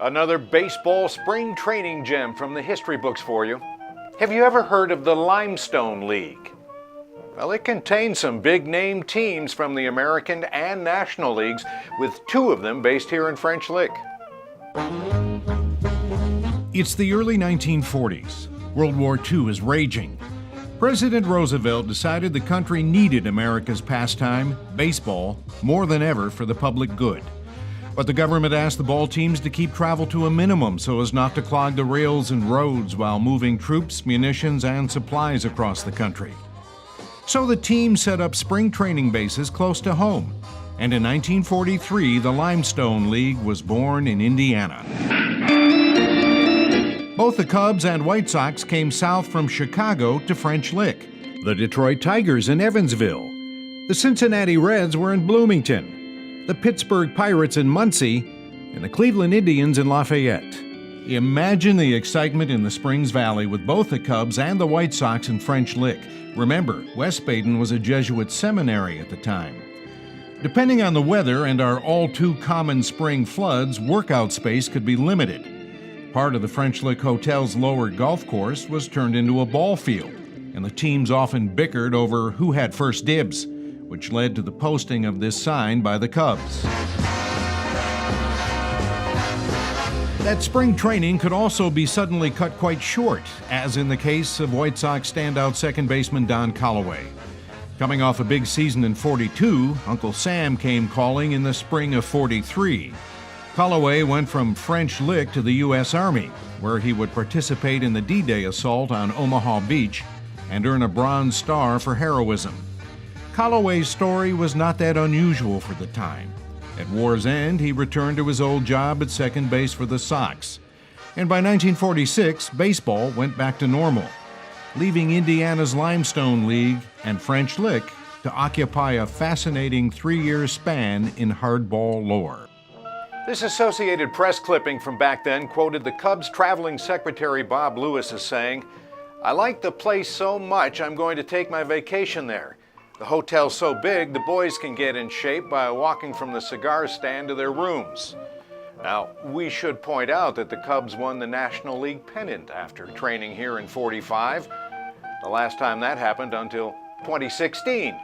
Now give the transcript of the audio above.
Another baseball spring training gem from the history books for you. Have you ever heard of the Limestone League? Well, it contains some big-name teams from the American and National Leagues, with two of them based here in French Lick. It's the early 1940s. World War II is raging. President Roosevelt decided the country needed America's pastime, baseball, more than ever for the public good. But the government asked the ball teams to keep travel to a minimum so as not to clog the rails and roads while moving troops, munitions, and supplies across the country. So the team set up spring training bases close to home. And in 1943, the Limestone League was born in Indiana. Both the Cubs and White Sox came south from Chicago to French Lick. The Detroit Tigers in Evansville. The Cincinnati Reds were in Bloomington. The Pittsburgh Pirates in Muncie, and the Cleveland Indians in Lafayette. Imagine the excitement in the Springs Valley with both the Cubs and the White Sox in French Lick. Remember, West Baden was a Jesuit seminary at the time. Depending on the weather and our all-too-common spring floods, workout space could be limited. Part of the French Lick Hotel's lower golf course was turned into a ball field, and the teams often bickered over who had first dibs, which led to the posting of this sign by the Cubs. That spring training could also be suddenly cut quite short, as in the case of White Sox standout second baseman Don Callaway. Coming off a big season in '42, Uncle Sam came calling in the spring of '43. Callaway went from French Lick to the U.S. Army, where he would participate in the D-Day assault on Omaha Beach and earn a Bronze Star for heroism. Callaway's story was not that unusual for the time. At war's end, he returned to his old job at second base for the Sox. And by 1946, baseball went back to normal, leaving Indiana's Limestone League and French Lick to occupy a fascinating 3-year span in hardball lore. This Associated Press clipping from back then quoted the Cubs traveling secretary Bob Lewis as saying, "I like the place so much I'm going to take my vacation there. The hotel's so big, the boys can get in shape by walking from the cigar stand to their rooms." Now, we should point out that the Cubs won the National League pennant after training here in '45. The last time that happened until 2016.